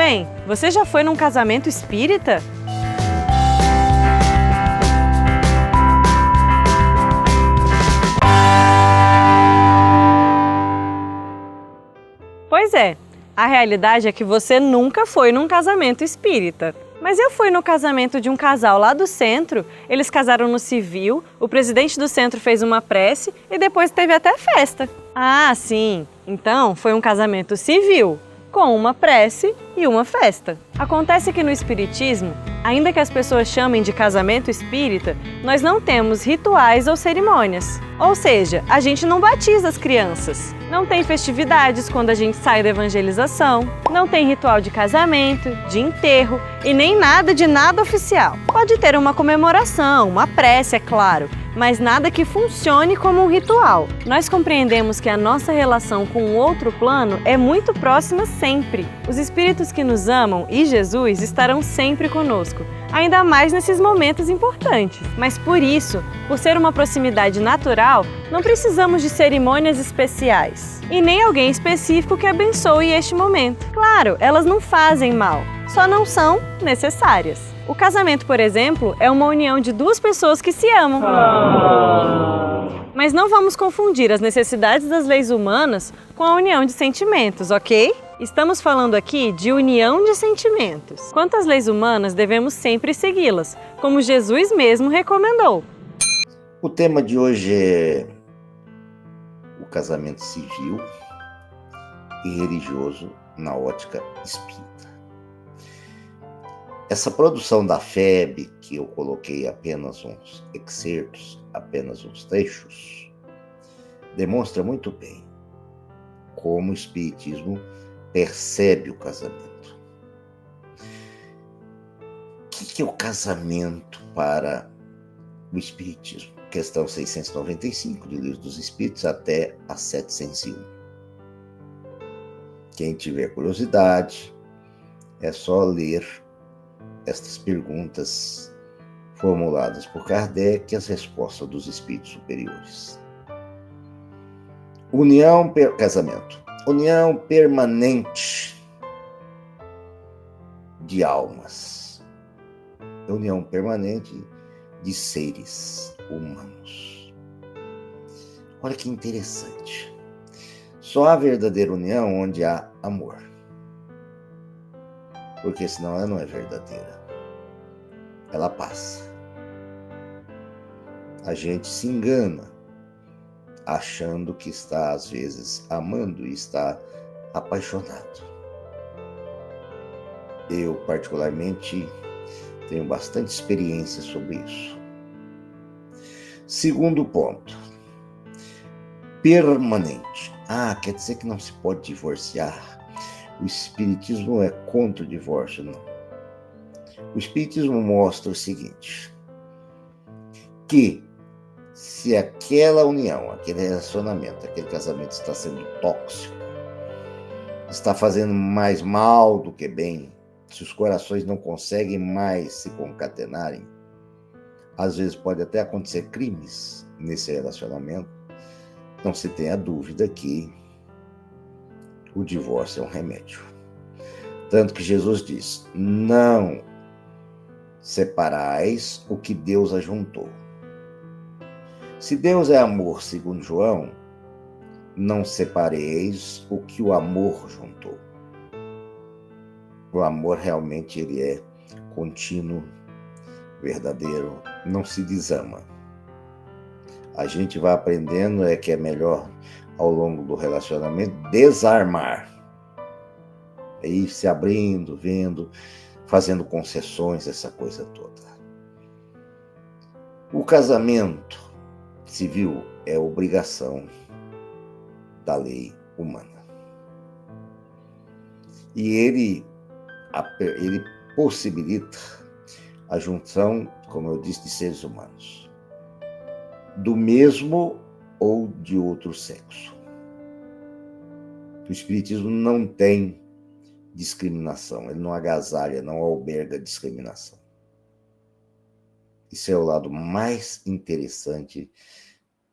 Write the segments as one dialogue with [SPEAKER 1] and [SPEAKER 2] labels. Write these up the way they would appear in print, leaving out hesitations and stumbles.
[SPEAKER 1] bem, você já foi num casamento espírita? Pois é, a realidade é que você nunca foi num casamento espírita. Mas eu fui no casamento de um casal lá do centro, eles casaram no civil, o presidente do centro fez uma prece e depois teve até festa. Ah, sim, então foi um casamento civil, com uma prece e uma festa. Acontece que no espiritismo, ainda que as pessoas chamem de casamento espírita, nós não temos rituais ou cerimônias. Ou seja, a gente não batiza as crianças. Não tem festividades quando a gente sai da evangelização, não tem ritual de casamento, de enterro e nem nada de nada oficial. Pode ter uma comemoração, uma prece, é claro, mas nada que funcione como um ritual. Nós compreendemos que a nossa relação com o outro plano é muito próxima sempre. Os espíritos que nos amam e Jesus estarão sempre conosco, ainda mais nesses momentos importantes. Mas por isso, por ser uma proximidade natural, não precisamos de cerimônias especiais e nem alguém específico que abençoe este momento. Claro, elas não fazem mal, só não são necessárias. O casamento, por exemplo, é uma união de duas pessoas que se amam. Mas não vamos confundir as necessidades das leis humanas com a união de sentimentos, ok? Estamos falando aqui de união de sentimentos. Quanto às leis humanas, devemos sempre segui-las, como Jesus mesmo recomendou.
[SPEAKER 2] O tema de hoje é o casamento civil e religioso na ótica espírita. Essa produção da FEB, que eu coloquei apenas uns excertos, apenas uns trechos, demonstra muito bem como o espiritismo percebe o casamento. O que é o casamento para o espiritismo? Questão 695 do Livro dos Espíritos até a 701. Quem tiver curiosidade, é só ler estas perguntas formuladas por Kardec e as respostas dos espíritos superiores. Casamento. União permanente de almas. União permanente de seres humanos. Olha que interessante. Só há verdadeira união onde há amor. Porque senão ela não é verdadeira. Ela passa. A gente se engana, achando que está, às vezes, amando e está apaixonado. Eu, particularmente, tenho bastante experiência sobre isso. Segundo ponto. Permanente. Quer dizer que não se pode divorciar? O espiritismo é contra o divórcio, não. O espiritismo mostra o seguinte, que se aquela união, aquele relacionamento, aquele casamento está sendo tóxico, está fazendo mais mal do que bem, se os corações não conseguem mais se concatenarem, às vezes pode até acontecer crimes nesse relacionamento, não se tenha dúvida que o divórcio é um remédio. Tanto que Jesus diz, não separais o que Deus ajuntou. Se Deus é amor, segundo João, não separeis o que o amor juntou. O amor realmente ele é contínuo, verdadeiro, não se desama. A gente vai aprendendo que é melhor ao longo do relacionamento desarmar. É ir se abrindo, vendo, fazendo concessões, essa coisa toda. O casamento civil é obrigação da lei humana. E ele possibilita a junção, como eu disse, de seres humanos, do mesmo ou de outro sexo. O espiritismo não tem discriminação, ele não agasalha, não alberga discriminação. Isso é o lado mais interessante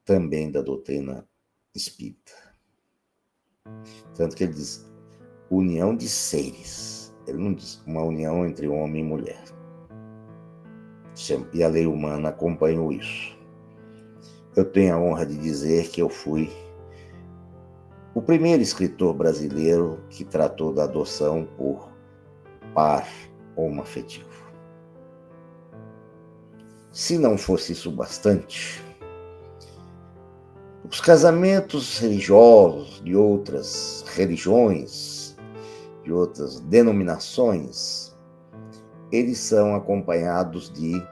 [SPEAKER 2] também da doutrina espírita. Tanto que ele diz, união de seres. Ele não diz uma união entre homem e mulher. E a lei humana acompanhou isso. Eu tenho a honra de dizer que eu fui o primeiro escritor brasileiro que tratou da adoção por par homoafetivo. Se não fosse isso bastante, os casamentos religiosos de outras religiões, de outras denominações, eles são acompanhados de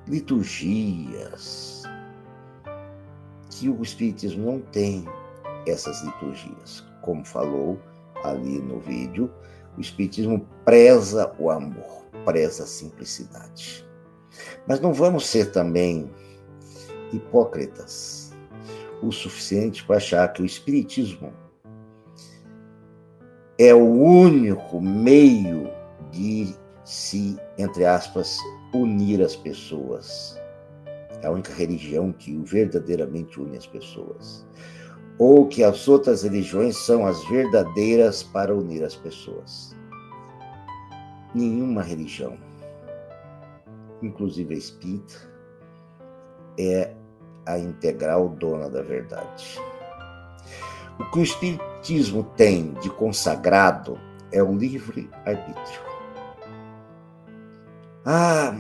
[SPEAKER 2] liturgias, que o Espiritismo não tem essas liturgias. Como falou ali no vídeo, o Espiritismo preza o amor, preza a simplicidade. Mas não vamos ser também hipócritas o suficiente para achar que o Espiritismo é o único meio de se, entre aspas, unir as pessoas. É a única religião que verdadeiramente une as pessoas. Ou que as outras religiões são as verdadeiras para unir as pessoas. Nenhuma religião, inclusive a espírita, é a integral dona da verdade. O que o Espiritismo tem de consagrado é o livre-arbítrio.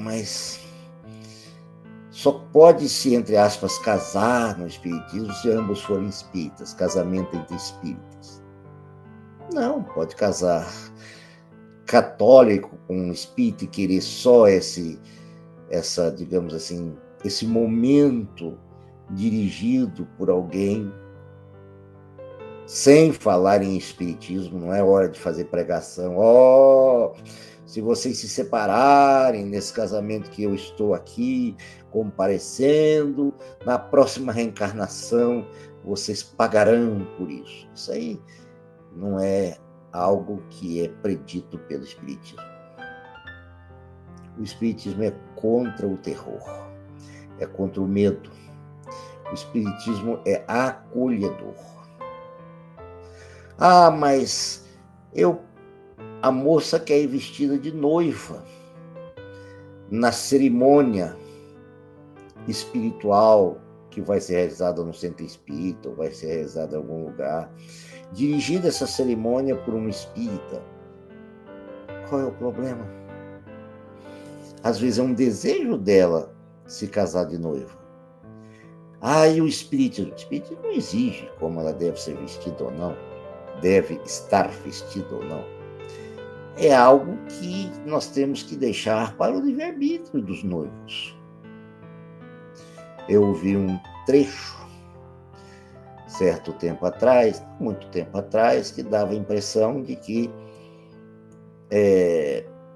[SPEAKER 2] Mas só pode-se, entre aspas, casar no Espiritismo se ambos forem espíritas, casamento entre espíritas. Não, pode casar católico com um espírita e querer só digamos assim, esse momento dirigido por alguém, sem falar em espiritismo. Não é hora de fazer pregação. Se vocês se separarem nesse casamento que eu estou aqui comparecendo, na próxima reencarnação vocês pagarão por isso. Isso aí não é algo que é predito pelo Espiritismo. O Espiritismo é contra o terror, é contra o medo. O Espiritismo é acolhedor. Mas a moça quer ir vestida de noiva na cerimônia espiritual que vai ser realizada no centro espírita, ou vai ser realizada em algum lugar, dirigida essa cerimônia por um espírita. Qual é o problema? Às vezes é um desejo dela se casar de noiva. E o espiritismo não exige como ela deve ser vestida ou não, deve estar vestida ou não. É algo que nós temos que deixar para o livre-arbítrio dos noivos. Eu ouvi um trecho, certo tempo atrás, muito tempo atrás, que dava a impressão de que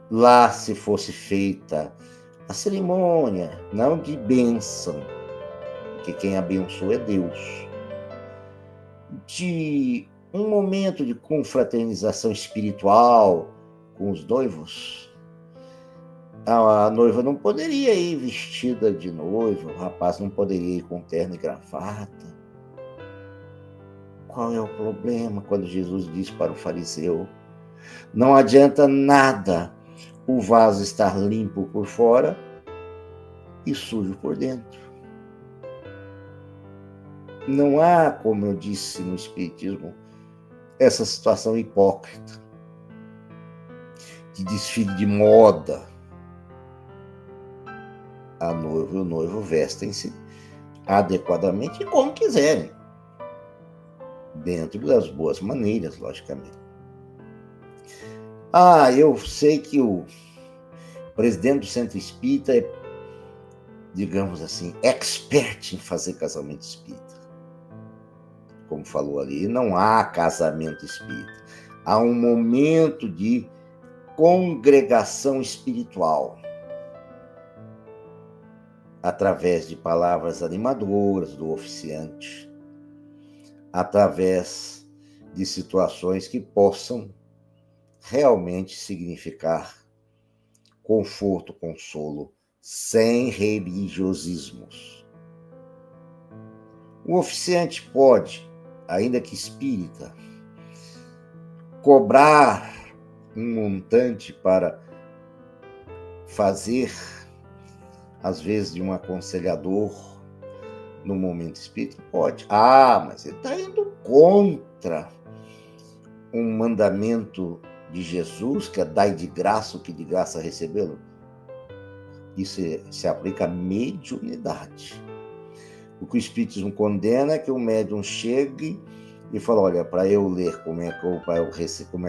[SPEAKER 2] lá se fosse feita a cerimônia, não de bênção, porque quem abençoa é Deus, de um momento de confraternização espiritual com os noivos, a noiva não poderia ir vestida de noiva, o rapaz não poderia ir com terno e gravata. Qual é o problema quando Jesus diz para o fariseu: não adianta nada o vaso estar limpo por fora e sujo por dentro? Não há, como eu disse no Espiritismo, essa situação hipócrita de desfile de moda. A noiva e o noivo vestem-se adequadamente e como quiserem, dentro das boas maneiras, logicamente. Eu sei que o presidente do Centro Espírita é, digamos assim, expert em fazer casamento espírita. Como falou ali, não há casamento espírita. Há um momento de congregação espiritual, através de palavras animadoras do oficiante, através de situações que possam realmente significar conforto, consolo, sem religiosismos. O oficiante pode, ainda que espírita, cobrar um montante para fazer, às vezes, de um aconselhador no momento espírita? Pode. Ah, mas ele está indo contra um mandamento de Jesus, que é dai de graça o que de graça recebê-lo. Isso se aplica à mediunidade. O que o Espiritismo condena é que o médium chegue e fala: olha, para eu ler como é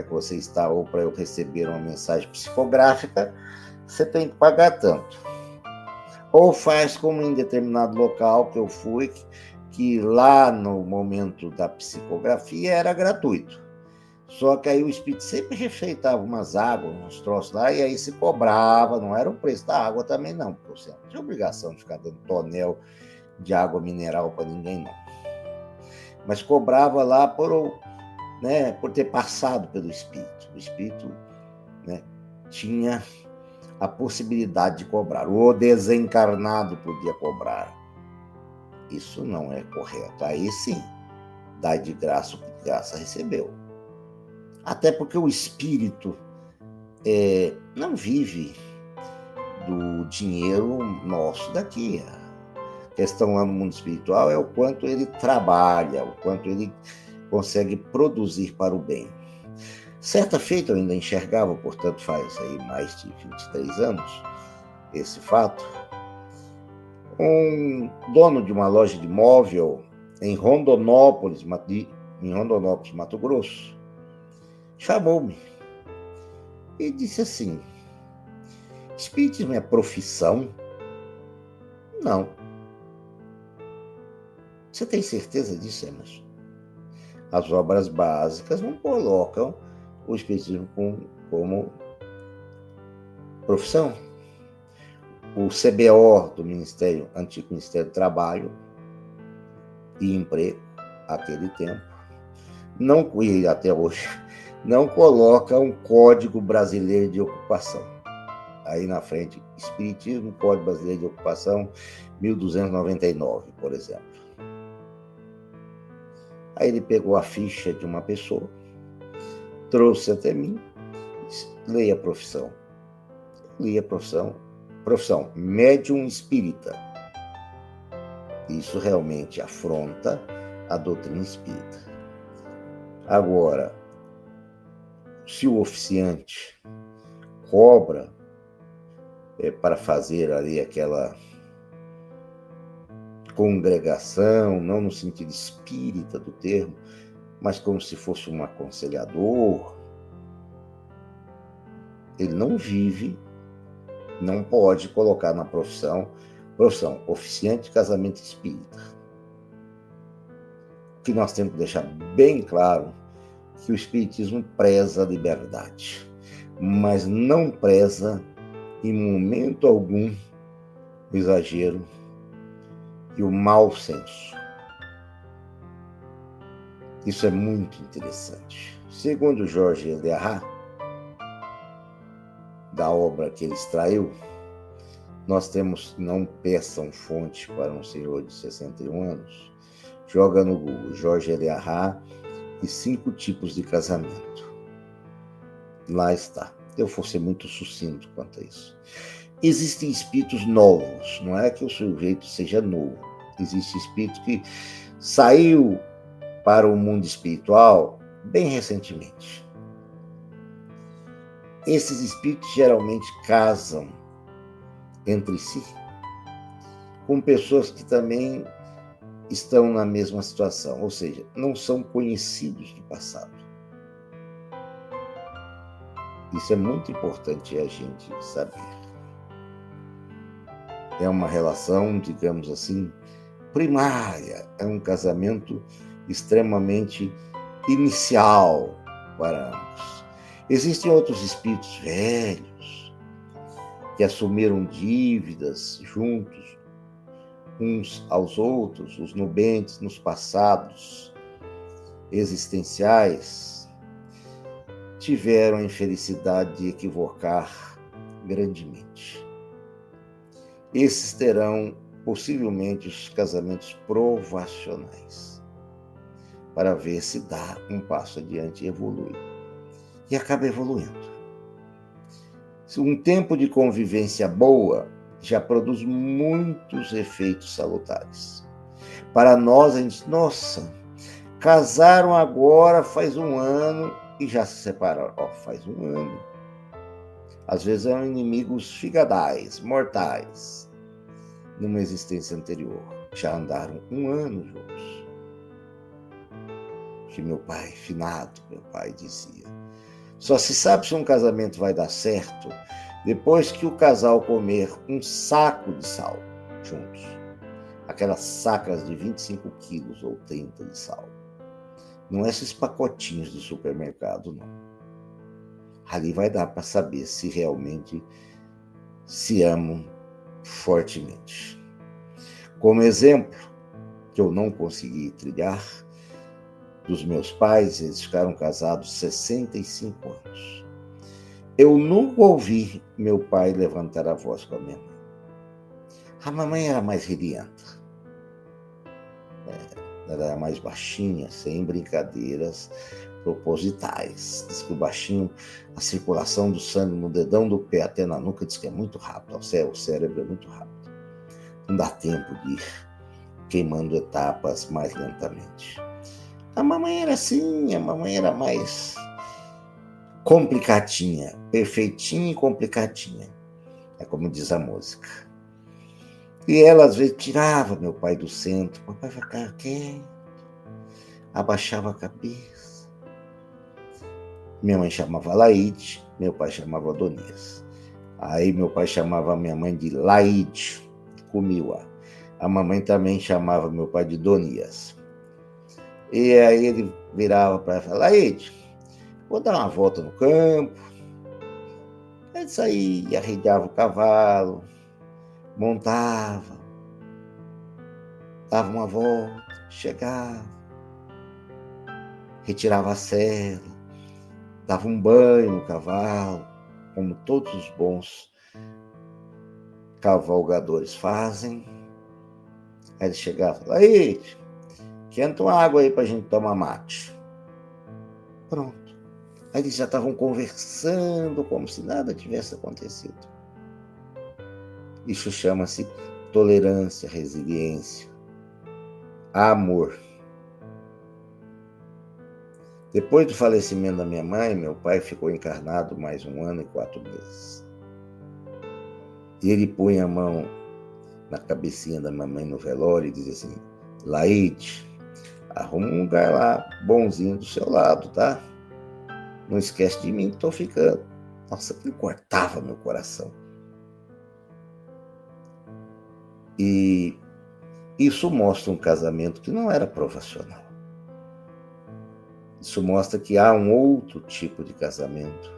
[SPEAKER 2] que você está, ou para eu receber uma mensagem psicográfica, você tem que pagar tanto. Ou faz como em determinado local que eu fui, que lá no momento da psicografia era gratuito. Só que aí o espírito sempre receitava umas águas, uns troços lá, e aí se cobrava, não era o preço da água também não, porque você não tinha obrigação de ficar dando tonel de água mineral para ninguém, não. Mas cobrava lá por ter passado pelo espírito. O espírito, tinha a possibilidade de cobrar. O desencarnado podia cobrar. Isso não é correto. Aí sim, dai de graça o que de graça recebeu. Até porque o espírito não vive do dinheiro nosso daqui. A questão lá no mundo espiritual é o quanto ele trabalha, o quanto ele consegue produzir para o bem. Certa feita eu ainda enxergava, portanto faz aí mais de 23 anos, esse fato, um dono de uma loja de móvel em Rondonópolis, Mato Grosso, chamou-me e disse assim: espiritismo é profissão? Não. Você tem certeza disso, Emerson? As obras básicas não colocam o espiritismo como profissão. O CBO do antigo Ministério do Trabalho e Emprego, aquele tempo, e até hoje, não coloca um Código Brasileiro de Ocupação. Aí na frente, Espiritismo, Código Brasileiro de Ocupação, 1299, por exemplo. Aí ele pegou a ficha de uma pessoa, trouxe até mim, disse: leia a profissão. Li a profissão médium espírita. Isso realmente afronta a doutrina espírita. Agora, se o oficiante cobra para fazer ali aquela congregação, não no sentido espírita do termo, mas como se fosse um aconselhador, ele não vive, não pode colocar na profissão oficiante de casamento espírita. O que nós temos que deixar bem claro que o espiritismo preza a liberdade, mas não preza em momento algum o exagero e o mau senso. Isso é muito interessante. Segundo Jorge Eliarra, da obra que ele extraiu, nós temos Não Peçam Fonte para um Senhor de 61 anos. Joga no Google Jorge Eliarra e 5 tipos de casamento. Lá está. Eu vou ser muito sucinto quanto a isso. Existem espíritos novos, não é que o sujeito seja novo. Existe espírito que saiu para o mundo espiritual bem recentemente. Esses espíritos geralmente casam entre si com pessoas que também estão na mesma situação, ou seja, não são conhecidos do passado. Isso é muito importante a gente saber. É uma relação, digamos assim, primária, é um casamento extremamente inicial para ambos. Existem outros espíritos velhos que assumiram dívidas juntos, uns aos outros, os nubentes nos passados existenciais, tiveram a infelicidade de equivocar grandemente. Esses terão possivelmente os casamentos provacionais, para ver se dá um passo adiante e evolui. E acaba evoluindo. Um tempo de convivência boa já produz muitos efeitos salutares. Para nós, a gente, nossa, casaram agora faz um ano e já se separaram. Faz um ano. Às vezes eram inimigos figadais, mortais, numa existência anterior. Já andaram um ano juntos. Que meu pai, finado, meu pai dizia. Só se sabe se um casamento vai dar certo depois que o casal comer um saco de sal juntos. Aquelas sacas de 25 quilos ou 30 de sal. Não é esses pacotinhos do supermercado, não. Ali vai dar para saber se realmente se amam fortemente. Como exemplo, que eu não consegui trilhar, dos meus pais, eles ficaram casados 65 anos. Eu nunca ouvi meu pai levantar a voz com a minha mãe. A mamãe era mais ridianta. Ela era mais baixinha, sem brincadeiras propositais. Diz que o baixinho, a circulação do sangue no dedão do pé até na nuca, diz que é muito rápido. O cérebro é muito rápido. Não dá tempo de ir queimando etapas mais lentamente. A mamãe era assim, a mamãe era mais complicadinha, perfeitinha e complicadinha. É como diz a música. E ela, às vezes, tirava meu pai do centro. Papai ficava quieto, abaixava a cabeça. Minha mãe chamava Laide, meu pai chamava Adonias. Aí meu pai chamava minha mãe de Laide, Cumiwa. A mamãe também chamava meu pai de Donias. E aí ele virava para ela e falava, Laide, vou dar uma volta no campo. Aí saía, arrediava o cavalo, montava, dava uma volta, chegava, retirava a sela, dava um banho no cavalo, como todos os bons cavalgadores fazem. Aí ele chegava e falava, Laide, esquenta uma água aí pra gente tomar mate. Pronto. Aí eles já estavam conversando como se nada tivesse acontecido. Isso chama-se tolerância, resiliência, amor. Depois do falecimento da minha mãe, meu pai ficou encarnado mais 1 ano e 4 meses. E ele punha a mão na cabecinha da mamãe no velório e dizia assim, Laide, arruma um lugar lá, bonzinho do seu lado, tá? Não esquece de mim que tô ficando. Nossa, aquilo cortava meu coração. E isso mostra um casamento que não era profissional. Isso mostra que há um outro tipo de casamento,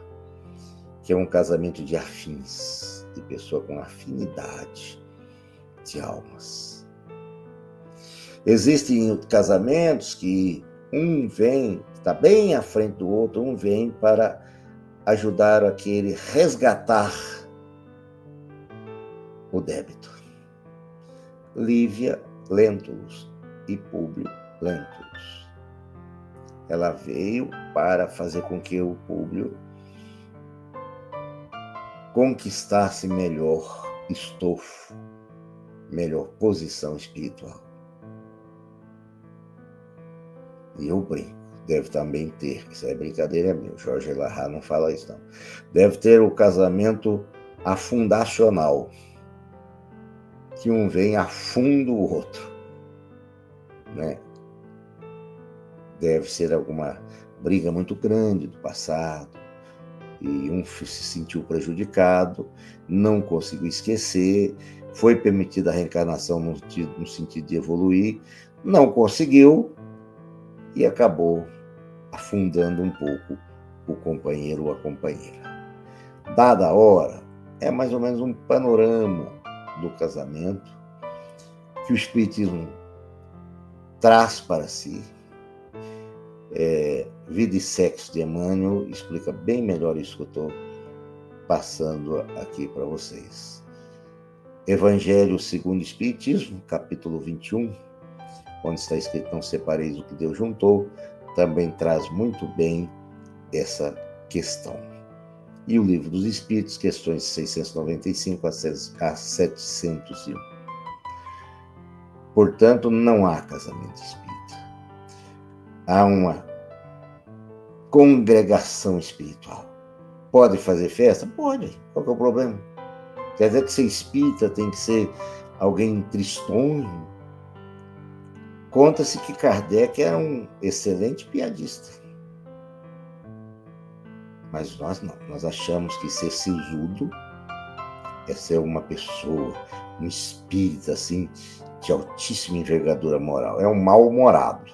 [SPEAKER 2] que é um casamento de afins, de pessoa com afinidade de almas. Existem casamentos que um vem, está bem à frente do outro, um vem para ajudar aquele resgatar o débito. Lívia Lentulus e Públio Lentulus. Ela veio para fazer com que o Públio conquistasse melhor estofo, melhor posição espiritual. E eu brinco, deve também ter, isso é brincadeira minha, o Jorge Larra não fala isso não. Deve ter o casamento afundacional, que um vem afunda o outro, né? Deve ser alguma briga muito grande do passado, e um se sentiu prejudicado, não conseguiu esquecer, foi permitida a reencarnação no sentido de evoluir, não conseguiu e acabou afundando um pouco o companheiro ou a companheira. Dada a hora, é mais ou menos um panorama do casamento que o Espiritismo traz para si. Vida e Sexo de Emmanuel explica bem melhor isso que eu estou passando aqui para vocês. Evangelho segundo o Espiritismo, capítulo 21, onde está escrito, não separeis o que Deus juntou, também traz muito bem essa questão. e o Livro dos Espíritos, questões 695 a 701. Portanto, não há casamento espírita. Há uma congregação espiritual. Pode fazer festa? Pode. Qual que é o problema? Quer dizer que ser espírita tem que ser alguém tristonho? Conta-se que Kardec era um excelente piadista. Mas nós não. Nós achamos que ser sisudo é ser uma pessoa, um espírito assim, de altíssima envergadura moral. É um mal-humorado.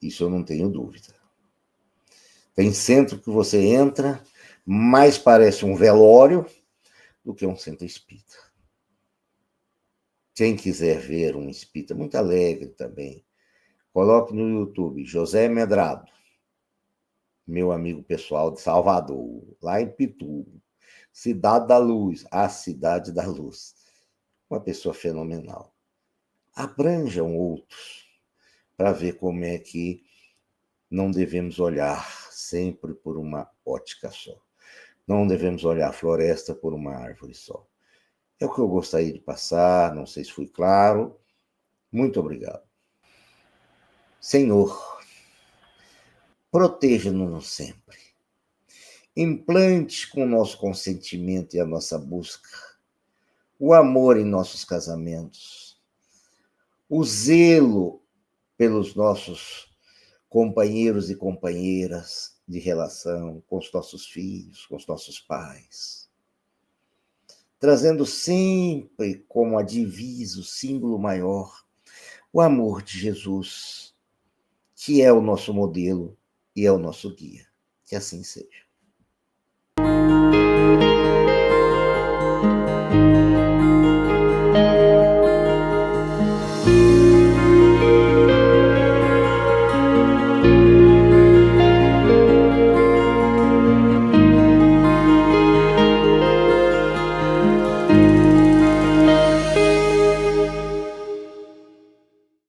[SPEAKER 2] Isso eu não tenho dúvida. Tem centro que você entra, mais parece um velório do que um centro espírita. Quem quiser ver um espírita muito alegre também, coloque no YouTube José Medrado, meu amigo pessoal de Salvador, lá em Pitu, Cidade da Luz, a Cidade da Luz. Uma pessoa fenomenal. Abranjam outros para ver como é que não devemos olhar sempre por uma ótica só. Não devemos olhar a floresta por uma árvore só. É o que eu gostaria de passar, não sei se fui claro. Muito obrigado. Senhor, proteja-nos sempre. Implante com o nosso consentimento e a nossa busca o amor em nossos casamentos, o zelo pelos nossos companheiros e companheiras de relação com os nossos filhos, com os nossos pais, trazendo sempre como a divisa, o símbolo maior, o amor de Jesus, que é o nosso modelo e é o nosso guia. Que assim seja.